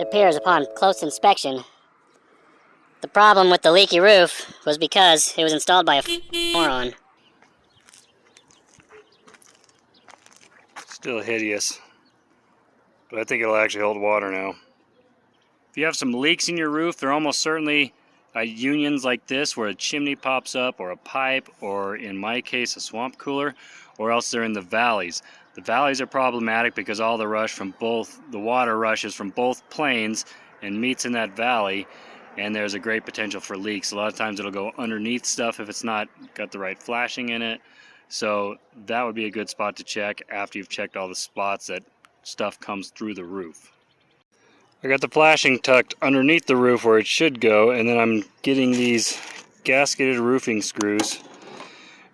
appears upon close inspection, the problem with the leaky roof was because it was installed by a moron. Still hideous, but I think it'll actually hold water now. If you have some leaks in your roof, they're almost certainly unions like this where a chimney pops up, or a pipe, or in my case a swamp cooler, or else they're in the valleys. The valleys are problematic because all the water rushes from both plains and meets in that valley, and there's a great potential for leaks. A lot of times it'll go underneath stuff if it's not got the right flashing in it. So that would be a good spot to check after you've checked all the spots that stuff comes through the roof. I got the flashing tucked underneath the roof where it should go, and then I'm getting these gasketed roofing screws,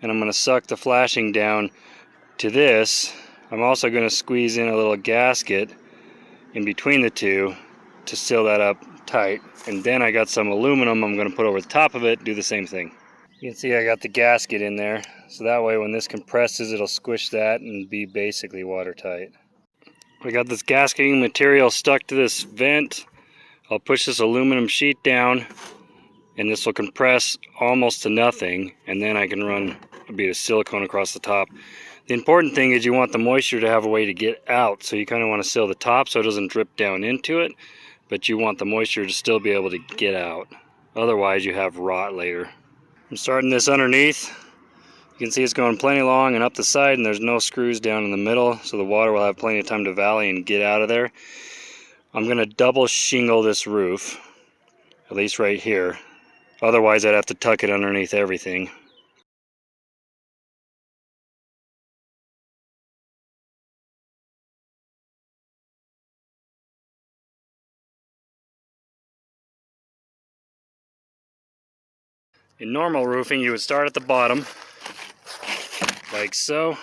and I'm going to suck the flashing down to this. I'm also going to squeeze in a little gasket in between the two to seal that up tight, and then I got some aluminum I'm going to put over the top of it, do the same thing. You can see I got the gasket in there, so that way when this compresses it'll squish that and be basically watertight. I got this gasketing material stuck to this vent. I'll push this aluminum sheet down and this will compress almost to nothing, and then I can run a bit of silicone across the top. The important thing is you want the moisture to have a way to get out, so you kind of want to seal the top so it doesn't drip down into it, but you want the moisture to still be able to get out. Otherwise you have rot later. I'm starting this underneath. You can see it's going plenty long and up the side, and there's no screws down in the middle, so the water will have plenty of time to valley and get out of there. I'm going to double shingle this roof, at least right here. Otherwise I'd have to tuck it underneath everything. In normal roofing you would start at the bottom, like so.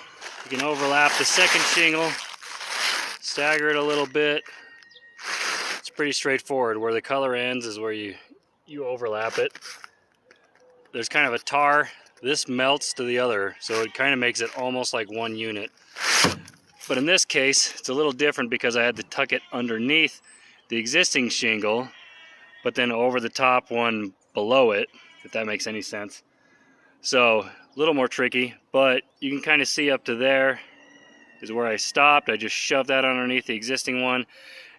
You can overlap the second shingle, stagger it a little bit. It's pretty straightforward. Where the color ends is where you overlap it. There's kind of a tar. This melts to the other, so it kind of makes it almost like one unit. But in this case, it's a little different because I had to tuck it underneath the existing shingle, but then over the top one below it, if that makes any sense. So a little more tricky, but you can kind of see up to there is where I stopped. I just shoved that underneath the existing one,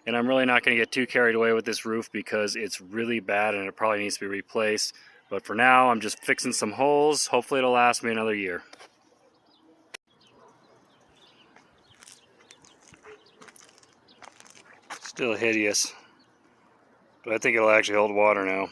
and I'm really not going to get too carried away with this roof because it's really bad and it probably needs to be replaced. But for now I'm just fixing some holes. Hopefully it'll last me another year. Still hideous, but I think it'll actually hold water now.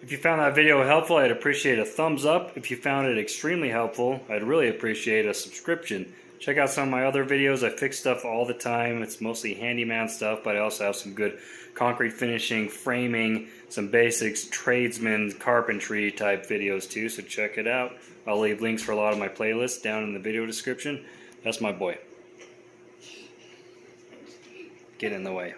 If you found that video helpful, I'd appreciate a thumbs up. If you found it extremely helpful, I'd really appreciate a subscription. Check out some of my other videos. I fix stuff all the time. It's mostly handyman stuff, but I also have some good concrete finishing, framing, some basics, tradesman, carpentry type videos too, so check it out. I'll leave links for a lot of my playlists down in the video description. That's my boy. Get in the way.